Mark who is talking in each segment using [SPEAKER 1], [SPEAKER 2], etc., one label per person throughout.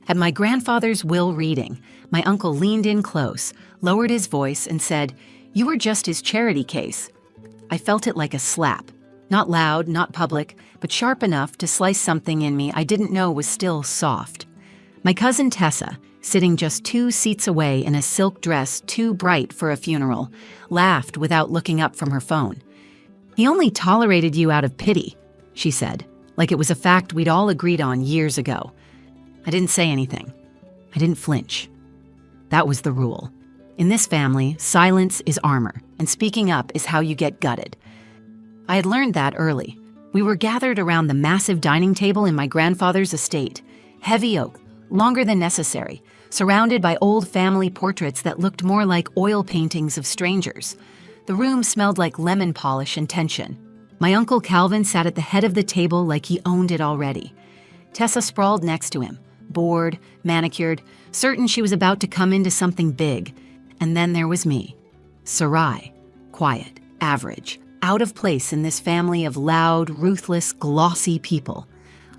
[SPEAKER 1] At my grandfather's will reading, my uncle leaned in close, lowered his voice, and said, "You were just his charity case." I felt it like a slap. Not loud, not public, but sharp enough to slice something in me I didn't know was still soft. My cousin Tessa, sitting just 2 seats away in a silk dress too bright for a funeral, laughed without looking up from her phone. "He only tolerated you out of pity," she said, like it was a fact we'd all agreed on years ago. I didn't say anything. I didn't flinch. That was the rule. In this family, silence is armor, and speaking up is how you get gutted. I had learned that early. We were gathered around the massive dining table in my grandfather's estate, heavy oak, longer than necessary, surrounded by old family portraits that looked more like oil paintings of strangers. The room smelled like lemon polish and tension. My uncle Calvin sat at the head of the table like he owned it already. Tessa sprawled next to him, bored, manicured, certain she was about to come into something big. And then there was me, Sarai, quiet, average, out of place in this family of loud, ruthless, glossy people.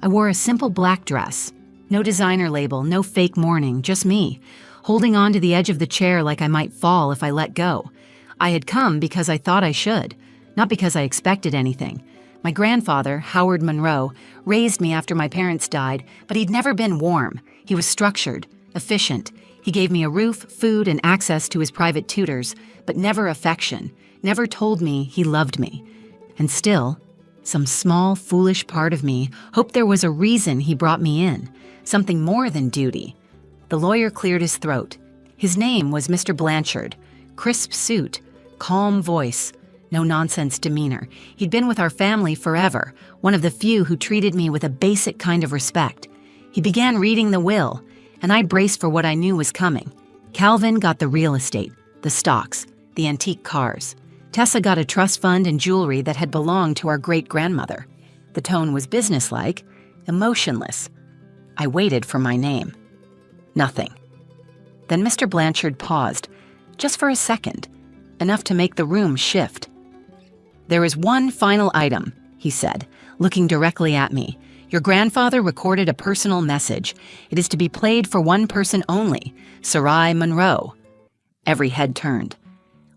[SPEAKER 1] I wore a simple black dress. No designer label, no fake mourning, just me, holding on to the edge of the chair like I might fall if I let go. I had come because I thought I should, not because I expected anything. My grandfather, Howard Monroe, raised me after my parents died, but he'd never been warm. He was structured, efficient. He gave me a roof, food, and access to his private tutors, but never affection, never told me he loved me. And still, some small, foolish part of me hoped there was a reason he brought me in, something more than duty. The lawyer cleared his throat. His name was Mr. Blanchard. Crisp suit, calm voice, no-nonsense demeanor. He'd been with our family forever, one of the few who treated me with a basic kind of respect. He began reading the will, and I braced for what I knew was coming. Calvin got the real estate, the stocks, the antique cars. Tessa got a trust fund and jewelry that had belonged to our great-grandmother. The tone was businesslike, emotionless. I waited for my name. Nothing. Then Mr. Blanchard paused, just for a second, enough to make the room shift. "There is one final item," he said, looking directly at me. "Your grandfather recorded a personal message. It is to be played for one person only, Sarai Monroe." Every head turned.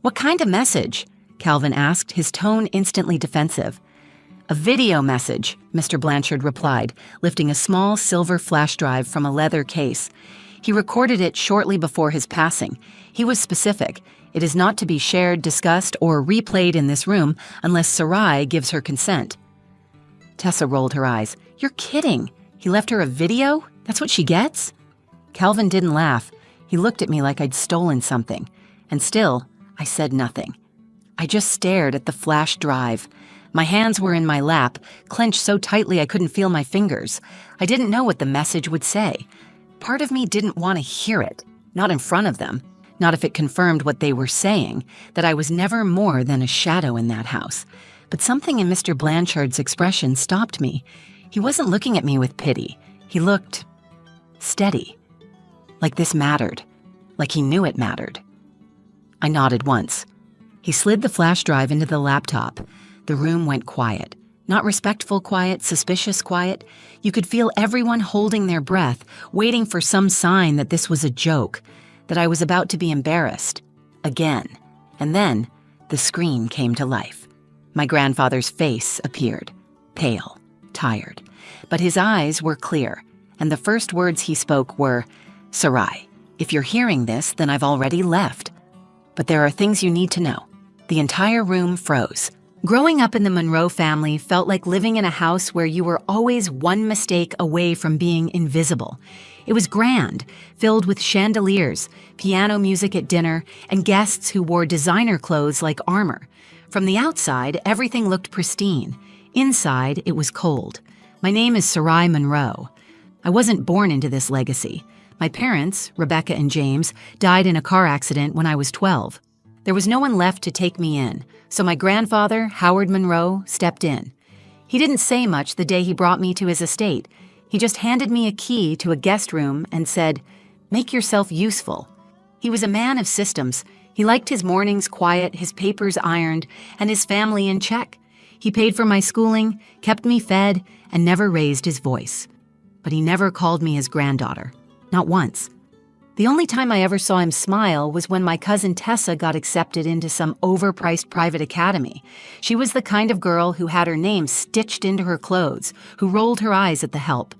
[SPEAKER 1] "What kind of message?" Calvin asked, his tone instantly defensive. "A video message," Mr. Blanchard replied, lifting a small silver flash drive from a leather case. He recorded it shortly before his passing. He was specific. "It is not to be shared, discussed, or replayed in this room unless Sarai gives her consent." Tessa rolled her eyes. "You're kidding. He left her a video? That's what she gets?" Calvin didn't laugh. He looked at me like I'd stolen something. And still, I said nothing. I just stared at the flash drive. My hands were in my lap, clenched so tightly I couldn't feel my fingers. I didn't know what the message would say. Part of me didn't want to hear it, not in front of them, not if it confirmed what they were saying, that I was never more than a shadow in that house. But something in Mr. Blanchard's expression stopped me. He wasn't looking at me with pity. He looked steady, like this mattered, like he knew it mattered. I nodded once. He slid the flash drive into the laptop. The room went quiet. Not respectful quiet, suspicious quiet. You could feel everyone holding their breath, waiting for some sign that this was a joke, that I was about to be embarrassed. Again. And then, the screen came to life. My grandfather's face appeared, pale, tired. But his eyes were clear, and the first words he spoke were, "Sarai, if you're hearing this, then I've already left. But there are things you need to know." The entire room froze. Growing up in the Monroe family felt like living in a house where you were always one mistake away from being invisible. It was grand, filled with chandeliers, piano music at dinner, and guests who wore designer clothes like armor. From the outside, everything looked pristine. Inside, it was cold. My name is Sarai Monroe. I wasn't born into this legacy. My parents, Rebecca and James, died in a car accident when I was 12. There was no one left to take me in, so my grandfather, Howard Monroe, stepped in. He didn't say much the day he brought me to his estate. He just handed me a key to a guest room and said, "Make yourself useful." He was a man of systems. He liked his mornings quiet, his papers ironed, and his family in check. He paid for my schooling, kept me fed, and never raised his voice. But he never called me his granddaughter. Not once. The only time I ever saw him smile was when my cousin Tessa got accepted into some overpriced private academy. She was the kind of girl who had her name stitched into her clothes, who rolled her eyes at the help,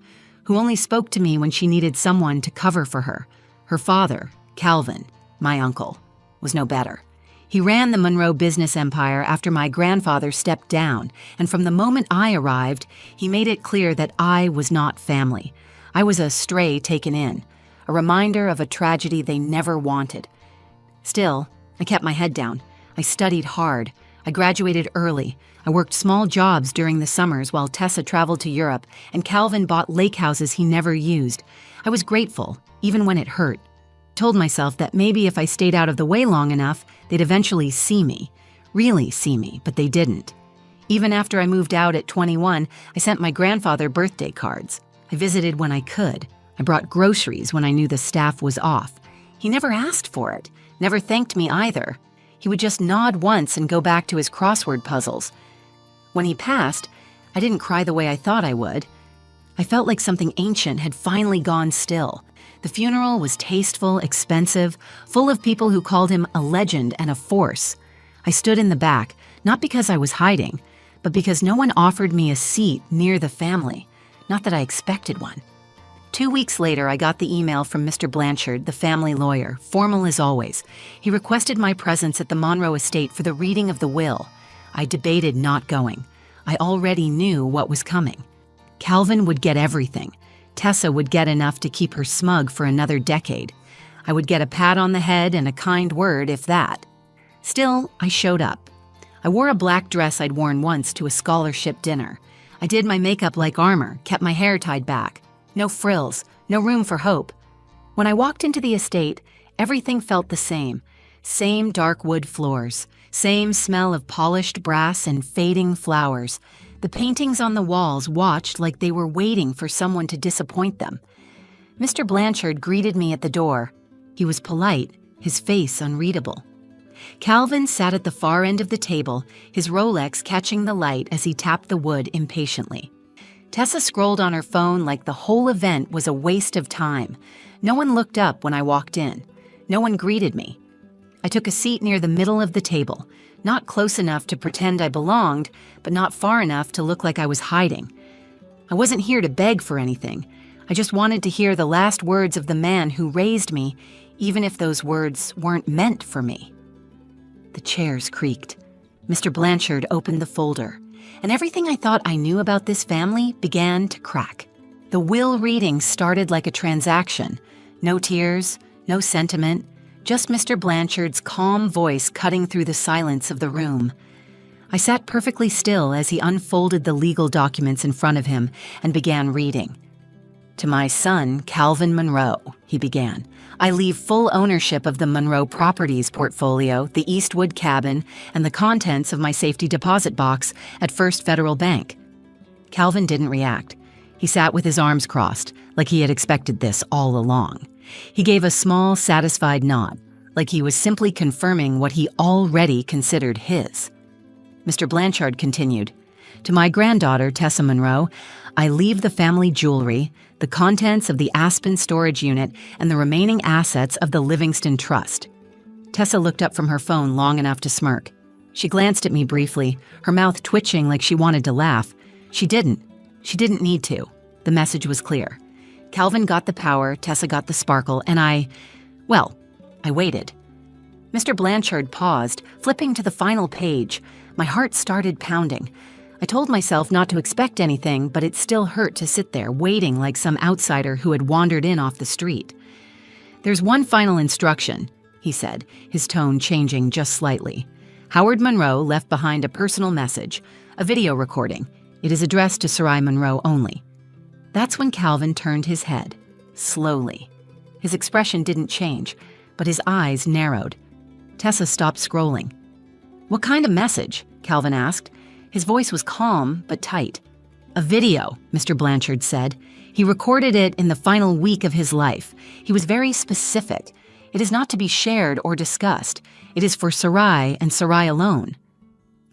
[SPEAKER 1] who only spoke to me when she needed someone to cover for her. Her father, Calvin, my uncle, was no better. He ran the Monroe business empire after my grandfather stepped down, and from the moment I arrived, he made it clear that I was not family. I was a stray taken in, a reminder of a tragedy they never wanted. Still, I kept my head down. I studied hard. I graduated early. I worked small jobs during the summers while Tessa traveled to Europe, and Calvin bought lake houses he never used. I was grateful, even when it hurt. Told myself that maybe if I stayed out of the way long enough, they'd eventually see me. Really see me, but they didn't. Even after I moved out at 21, I sent my grandfather birthday cards. I visited when I could. I brought groceries when I knew the staff was off. He never asked for it, never thanked me either. He would just nod once and go back to his crossword puzzles. When he passed, I didn't cry the way I thought I would. I felt like something ancient had finally gone still. The funeral was tasteful, expensive, full of people who called him a legend and a force. I stood in the back, not because I was hiding, but because no one offered me a seat near the family. Not that I expected one. 2 weeks later, I got the email from Mr. Blanchard, the family lawyer, formal as always. He requested my presence at the Monroe estate for the reading of the will. I debated not going. I already knew what was coming. Calvin would get everything. Tessa would get enough to keep her smug for another decade. I would get a pat on the head and a kind word, if that. Still, I showed up. I wore a black dress I'd worn once to a scholarship dinner. I did my makeup like armor, kept my hair tied back. No frills, no room for hope. When I walked into the estate, everything felt the same. Same dark wood floors, same smell of polished brass and fading flowers. The paintings on the walls watched like they were waiting for someone to disappoint them. Mr. Blanchard greeted me at the door. He was polite, his face unreadable. Calvin sat at the far end of the table, his Rolex catching the light as he tapped the wood impatiently. Tessa scrolled on her phone like the whole event was a waste of time. No one looked up when I walked in. No one greeted me. I took a seat near the middle of the table, not close enough to pretend I belonged, but not far enough to look like I was hiding. I wasn't here to beg for anything. I just wanted to hear the last words of the man who raised me, even if those words weren't meant for me. The chairs creaked. Mr. Blanchard opened the folder, and everything I thought I knew about this family began to crack. The will reading started like a transaction. No tears, no sentiment, just Mr. Blanchard's calm voice cutting through the silence of the room. I sat perfectly still as he unfolded the legal documents in front of him and began reading. "To my son, Calvin Monroe," he began, "I leave full ownership of the Monroe Properties portfolio, the Eastwood cabin, and the contents of my safety deposit box at First Federal Bank." Calvin didn't react. He sat with his arms crossed, like he had expected this all along. He gave a small, satisfied nod, like he was simply confirming what he already considered his. Mr. Blanchard continued, "To my granddaughter, Tessa Monroe, I leave the family jewelry, the contents of the Aspen storage unit, and the remaining assets of the Livingston Trust." Tessa looked up from her phone long enough to smirk. She glanced at me briefly, her mouth twitching like she wanted to laugh. She didn't. She didn't need to. The message was clear. Calvin got the power, Tessa got the sparkle, and I waited. Mr. Blanchard paused, flipping to the final page. My heart started pounding. I told myself not to expect anything, but it still hurt to sit there, waiting like some outsider who had wandered in off the street. "There's one final instruction," he said, his tone changing just slightly. "Howard Monroe left behind a personal message, a video recording. It is addressed to Sarai Monroe only." That's when Calvin turned his head, slowly. His expression didn't change, but his eyes narrowed. Tessa stopped scrolling. "What kind of message?" Calvin asked. His voice was calm, but tight. "A video," Mr. Blanchard said. "He recorded it in the final week of his life. He was very specific. It is not to be shared or discussed. It is for Sarai and Sarai alone."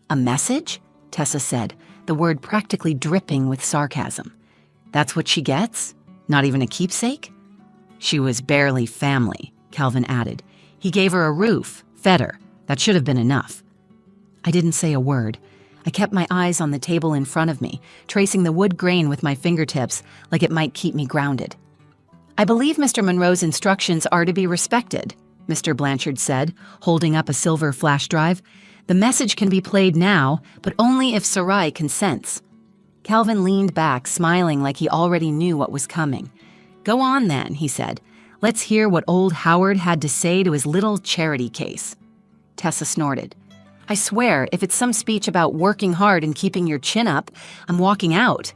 [SPEAKER 1] "A message?" Tessa said, the word practically dripping with sarcasm. "That's what she gets? Not even a keepsake?" She was barely family, Calvin added. He gave her a roof, fed her. That should have been enough. I didn't say a word. I kept my eyes on the table in front of me, tracing the wood grain with my fingertips like it might keep me grounded. I believe Mr. Monroe's instructions are to be respected, Mr. Blanchard said, holding up a silver flash drive. The message can be played now, but only if Sarai consents. Calvin leaned back, smiling like he already knew what was coming. Go on then, he said. Let's hear what old Howard had to say to his little charity case. Tessa snorted. I swear, if it's some speech about working hard and keeping your chin up, I'm walking out.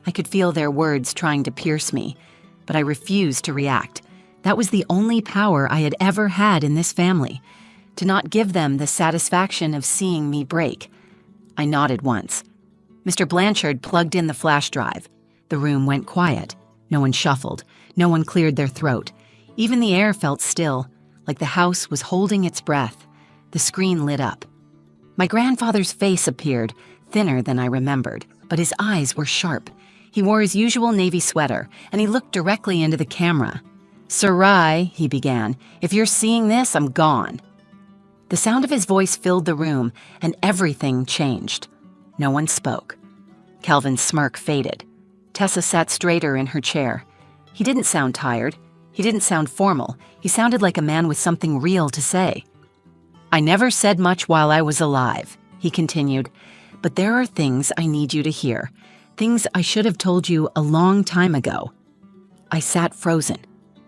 [SPEAKER 1] I could feel their words trying to pierce me, but I refused to react. That was the only power I had ever had in this family, to not give them the satisfaction of seeing me break. I nodded once. Mr. Blanchard plugged in the flash drive. The room went quiet. No one shuffled. No one cleared their throat. Even the air felt still, like the house was holding its breath. The screen lit up. My grandfather's face appeared, thinner than I remembered, but his eyes were sharp. He wore his usual navy sweater, and he looked directly into the camera. Sarai, he began, if you're seeing this, I'm gone. The sound of his voice filled the room, and everything changed. No one spoke. Calvin's smirk faded. Tessa sat straighter in her chair. He didn't sound tired. He didn't sound formal. He sounded like a man with something real to say. I never said much while I was alive, he continued, but there are things I need you to hear, things I should have told you a long time ago. I sat frozen.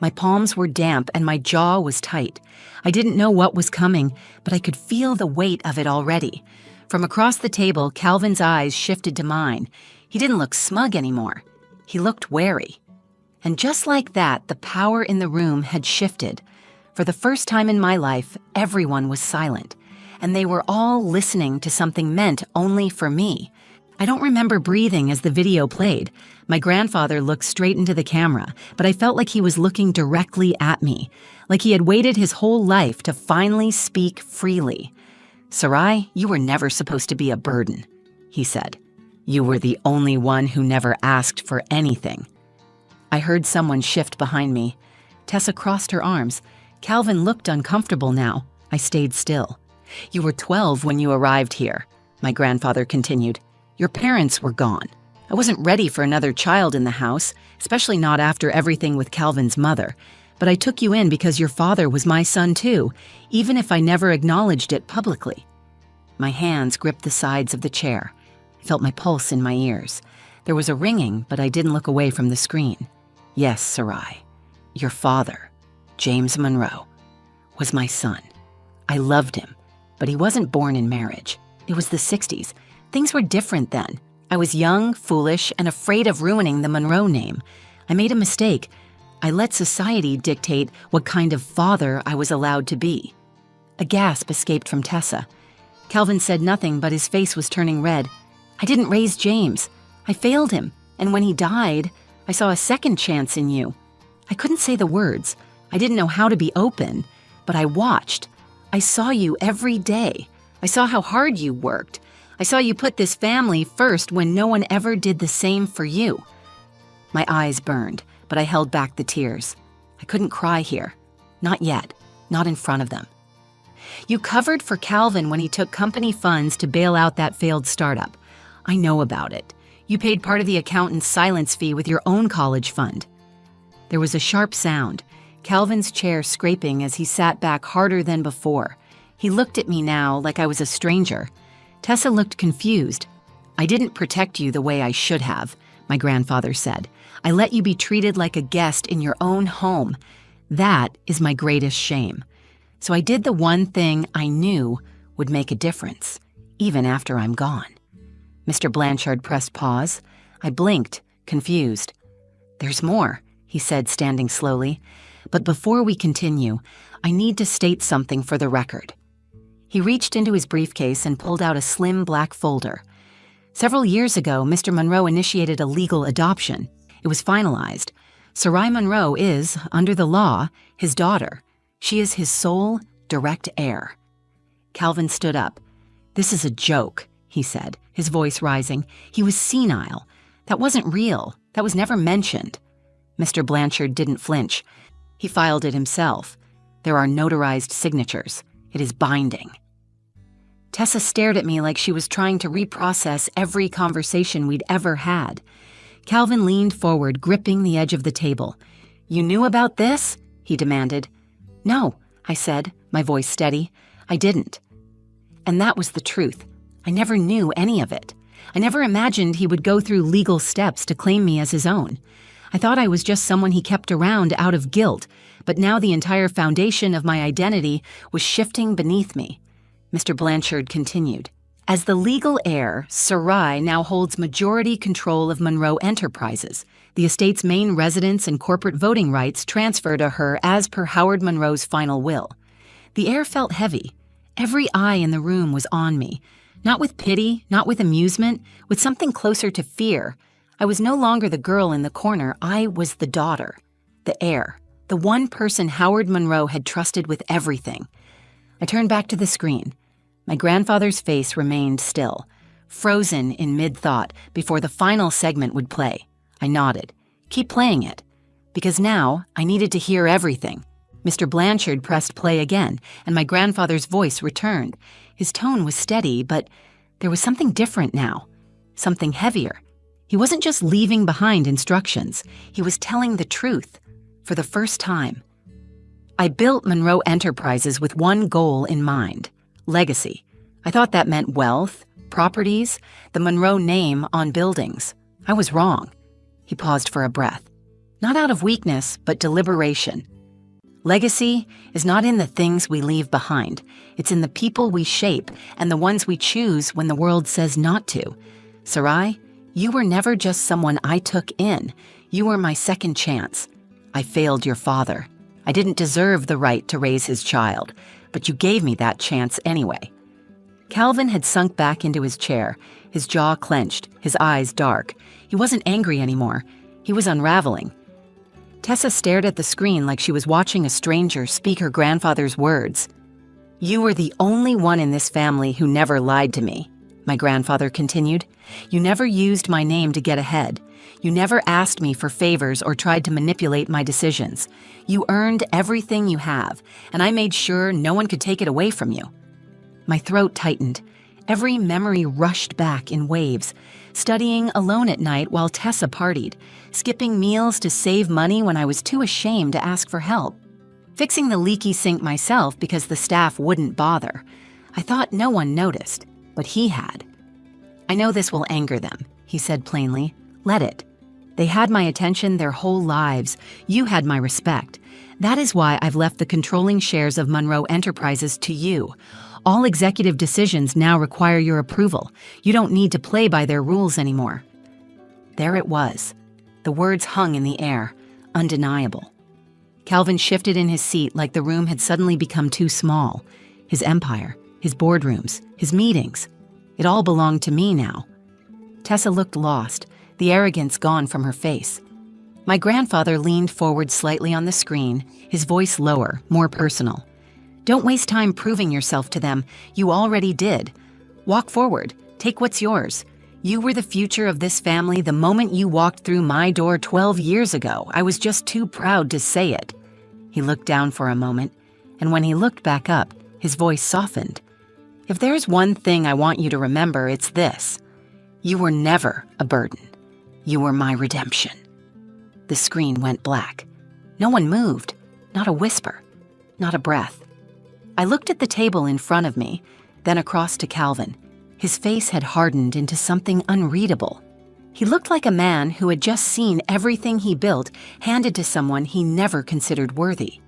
[SPEAKER 1] My palms were damp and my jaw was tight. I didn't know what was coming, but I could feel the weight of it already. From across the table, Calvin's eyes shifted to mine. He didn't look smug anymore. He looked wary. And just like that, the power in the room had shifted. For the first time in my life, everyone was silent, and they were all listening to something meant only for me. I don't remember breathing as the video played. My grandfather looked straight into the camera, but I felt like he was looking directly at me, like he had waited his whole life to finally speak freely. Sarai, you were never supposed to be a burden, he said. You were the only one who never asked for anything. I heard someone shift behind me. Tessa crossed her arms. Calvin looked uncomfortable now. I stayed still. You were 12 when you arrived here, my grandfather continued. Your parents were gone. I wasn't ready for another child in the house, especially not after everything with Calvin's mother. But I took you in because your father was my son too, even if I never acknowledged it publicly. My hands gripped the sides of the chair. I felt my pulse in my ears. There was a ringing, but I didn't look away from the screen. Yes, Sarai, your father, James Monroe, was my son. I loved him, but he wasn't born in marriage. It was the 60s. Things were different then. I was young, foolish, and afraid of ruining the Monroe name. I made a mistake. I let society dictate what kind of father I was allowed to be. A gasp escaped from Tessa. Calvin said nothing, but his face was turning red. I didn't raise James. I failed him, and when he died, I saw a second chance in you. I couldn't say the words. I didn't know how to be open, but I watched. I saw you every day. I saw how hard you worked. I saw you put this family first when no one ever did the same for you. My eyes burned, but I held back the tears. I couldn't cry here. Not yet. Not in front of them. You covered for Calvin when he took company funds to bail out that failed startup. I know about it. You paid part of the accountant's silence fee with your own college fund. There was a sharp sound, Calvin's chair scraping as he sat back harder than before. He looked at me now like I was a stranger. Tessa looked confused. I didn't protect you the way I should have, my grandfather said. I let you be treated like a guest in your own home. That is my greatest shame. So I did the one thing I knew would make a difference, even after I'm gone. Mr. Blanchard pressed pause. I blinked, confused. There's more, he said, standing slowly. But before we continue, I need to state something for the record. He reached into his briefcase and pulled out a slim black folder. Several years ago, Mr. Monroe initiated a legal adoption. It was finalized. Sarai Monroe is, under the law, his daughter. She is his sole, direct heir. Calvin stood up. This is a joke, he said, his voice rising. He was senile. That wasn't real. That was never mentioned. Mr. Blanchard didn't flinch. He filed it himself. There are notarized signatures. It is binding. Tessa stared at me like she was trying to reprocess every conversation we'd ever had. Calvin leaned forward, gripping the edge of the table. "You knew about this?" he demanded. "No," I said, my voice steady. "I didn't." And that was the truth. I never knew any of it. I never imagined he would go through legal steps to claim me as his own. I thought I was just someone he kept around out of guilt, but now the entire foundation of my identity was shifting beneath me. Mr. Blanchard continued. As the legal heir, Sarai now holds majority control of Monroe Enterprises. The estate's main residence and corporate voting rights transfer to her as per Howard Monroe's final will. The air felt heavy. Every eye in the room was on me. Not with pity, not with amusement, with something closer to fear. I was no longer the girl in the corner. I was the daughter, the heir, the one person Howard Monroe had trusted with everything. I turned back to the screen. My grandfather's face remained still, frozen in mid-thought before the final segment would play. I nodded. Keep playing it. Because now I needed to hear everything. Mr. Blanchard pressed play again, and my grandfather's voice returned. His tone was steady, but there was something different now, something heavier. He wasn't just leaving behind instructions. He was telling the truth, for the first time. I built Monroe Enterprises with one goal in mind: legacy. I thought that meant wealth, properties, the Monroe name on buildings. I was wrong. He paused for a breath. Not out of weakness, but deliberation. Legacy is not in the things we leave behind. It's in the people we shape and the ones we choose when the world says not to. Sarai, you were never just someone I took in. You were my second chance. I failed your father. I didn't deserve the right to raise his child, but you gave me that chance anyway. Calvin had sunk back into his chair, his jaw clenched, his eyes dark. He wasn't angry anymore. He was unraveling. Tessa stared at the screen like she was watching a stranger speak her grandfather's words. You were the only one in this family who never lied to me, my grandfather continued. You never used my name to get ahead. You never asked me for favors or tried to manipulate my decisions. You earned everything you have, and I made sure no one could take it away from you. My throat tightened. Every memory rushed back in waves. Studying alone at night while Tessa partied. Skipping meals to save money when I was too ashamed to ask for help. Fixing the leaky sink myself because the staff wouldn't bother. I thought no one noticed, but he had. I know this will anger them, he said plainly. Let it. They had my attention their whole lives. You had my respect. That is why I've left the controlling shares of Monroe Enterprises to you. All executive decisions now require your approval. You don't need to play by their rules anymore. There it was. The words hung in the air, undeniable. Calvin shifted in his seat like the room had suddenly become too small. His empire, his boardrooms, his meetings. It all belonged to me now. Tessa looked lost, the arrogance gone from her face. My grandfather leaned forward slightly on the screen, his voice lower, more personal. Don't waste time proving yourself to them. You already did. Walk forward. Take what's yours. You were the future of this family the moment you walked through my door 12 years ago. I was just too proud to say it. He looked down for a moment, and when he looked back up, his voice softened. If there's one thing I want you to remember, it's this. You were never a burden. You were my redemption. The screen went black. No one moved. Not a whisper. Not a breath. I looked at the table in front of me, then across to Calvin. His face had hardened into something unreadable. He looked like a man who had just seen everything he built handed to someone he never considered worthy.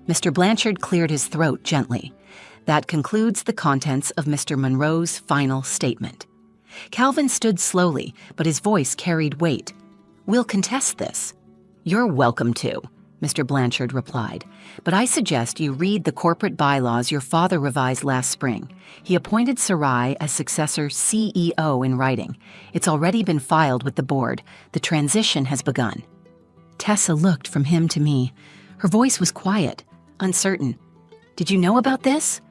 [SPEAKER 1] Mr. Blanchard cleared his throat gently. That concludes the contents of Mr. Monroe's final statement. Calvin stood slowly, but his voice carried weight. We'll contest this. You're welcome to, Mr. Blanchard replied, but I suggest you read the corporate bylaws your father revised last spring. He appointed Sarai as successor CEO in writing. It's already been filed with the board. The transition has begun. Tessa looked from him to me. Her voice was quiet, uncertain. Did you know about this?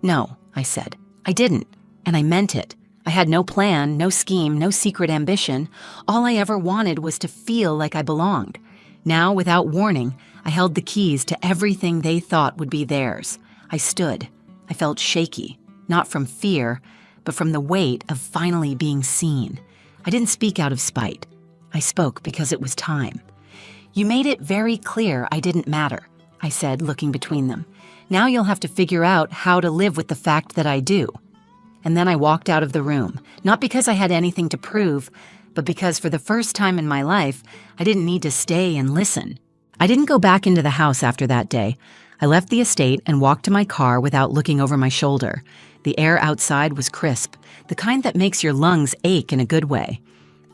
[SPEAKER 1] No, I said. I didn't, and I meant it. I had no plan, no scheme, no secret ambition. All I ever wanted was to feel like I belonged. Now, without warning, I held the keys to everything they thought would be theirs. I stood. I felt shaky, not from fear, but from the weight of finally being seen. I didn't speak out of spite. I spoke because it was time. "You made it very clear I didn't matter," I said, looking between them. "Now you'll have to figure out how to live with the fact that I do." And then I walked out of the room, not because I had anything to prove, but because for the first time in my life, I didn't need to stay and listen. I didn't go back into the house after that day. I left the estate and walked to my car without looking over my shoulder. The air outside was crisp, the kind that makes your lungs ache in a good way.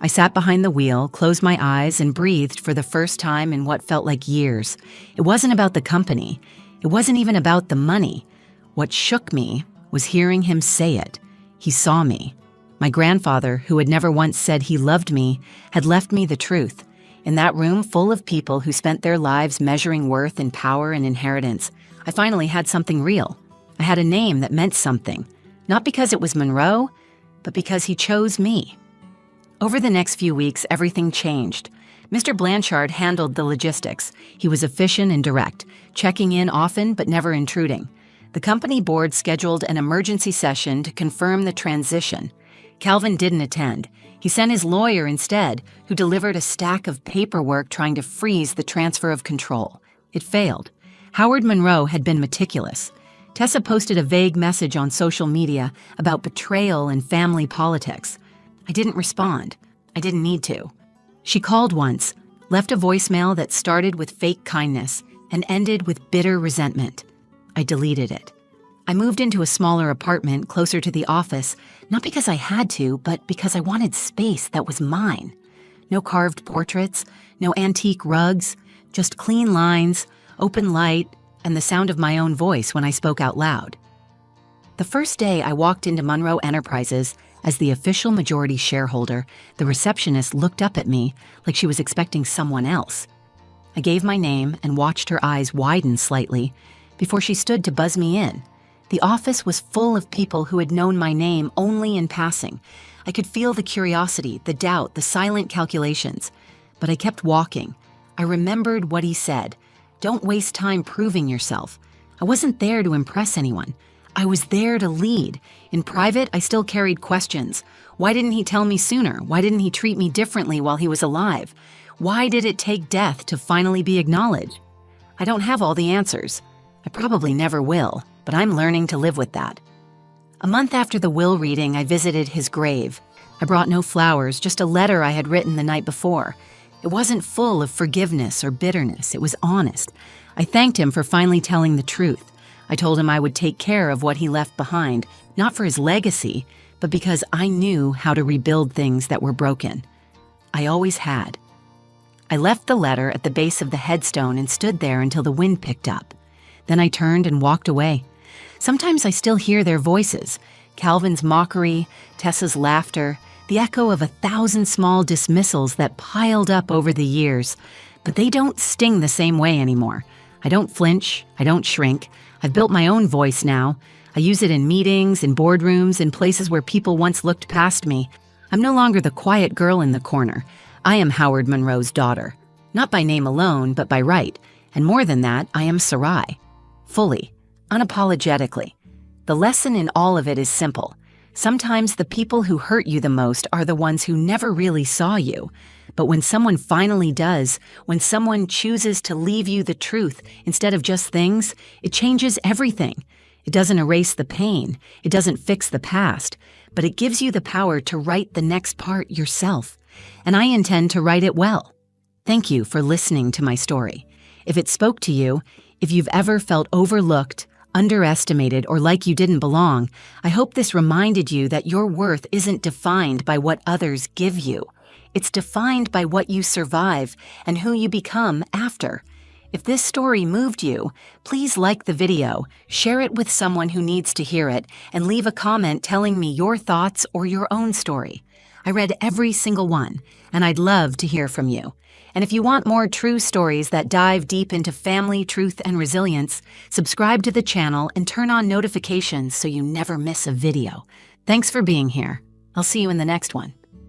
[SPEAKER 1] I sat behind the wheel, closed my eyes, and breathed for the first time in what felt like years. It wasn't about the company. It wasn't even about the money. What shook me was hearing him say it. He saw me. My grandfather, who had never once said he loved me, had left me the truth. In that room full of people who spent their lives measuring worth in power and inheritance, I finally had something real. I had a name that meant something, not because it was Monroe, but because he chose me. Over the next few weeks, everything changed. Mr. Blanchard handled the logistics. He was efficient and direct, checking in often but never intruding. The company board scheduled an emergency session to confirm the transition. Calvin didn't attend. He sent his lawyer instead, who delivered a stack of paperwork trying to freeze the transfer of control. It failed. Howard Monroe had been meticulous. Tessa posted a vague message on social media about betrayal and family politics. I didn't respond. I didn't need to. She called once, left a voicemail that started with fake kindness and ended with bitter resentment. I deleted it. I moved into a smaller apartment closer to the office, not because I had to, but because I wanted space that was mine. No carved portraits, no antique rugs, just clean lines, open light, and the sound of my own voice when I spoke out loud. The first day I walked into Monroe Enterprises as the official majority shareholder, the receptionist looked up at me like she was expecting someone else. I gave my name and watched her eyes widen slightly before she stood to buzz me in. The office was full of people who had known my name only in passing. I could feel the curiosity, the doubt, the silent calculations. But I kept walking. I remembered what he said. Don't waste time proving yourself. I wasn't there to impress anyone. I was there to lead. In private, I still carried questions. Why didn't he tell me sooner? Why didn't he treat me differently while he was alive? Why did it take death to finally be acknowledged? I don't have all the answers. I probably never will, but I'm learning to live with that. A month after the will reading, I visited his grave. I brought no flowers, just a letter I had written the night before. It wasn't full of forgiveness or bitterness. It was honest. I thanked him for finally telling the truth. I told him I would take care of what he left behind, not for his legacy, but because I knew how to rebuild things that were broken. I always had. I left the letter at the base of the headstone and stood there until the wind picked up. Then I turned and walked away. Sometimes I still hear their voices, Calvin's mockery, Tessa's laughter, the echo of 1,000 small dismissals that piled up over the years. But they don't sting the same way anymore. I don't flinch. I don't shrink. I've built my own voice now. I use it in meetings, in boardrooms, in places where people once looked past me. I'm no longer the quiet girl in the corner. I am Howard Monroe's daughter. Not by name alone, but by right. And more than that, I am Sarai. Fully. Unapologetically. The lesson in all of it is simple. Sometimes the people who hurt you the most are the ones who never really saw you. But when someone finally does, when someone chooses to leave you the truth instead of just things, it changes everything. It doesn't erase the pain. It doesn't fix the past. But it gives you the power to write the next part yourself. And I intend to write it well. Thank you for listening to my story. If it spoke to you, if you've ever felt overlooked, underestimated, or like you didn't belong, I hope this reminded you that your worth isn't defined by what others give you. It's defined by what you survive and who you become after. If this story moved you, please like the video, share it with someone who needs to hear it, and leave a comment telling me your thoughts or your own story. I read every single one, and I'd love to hear from you. And if you want more true stories that dive deep into family, truth, and resilience, subscribe to the channel and turn on notifications so you never miss a video. Thanks for being here. I'll see you in the next one.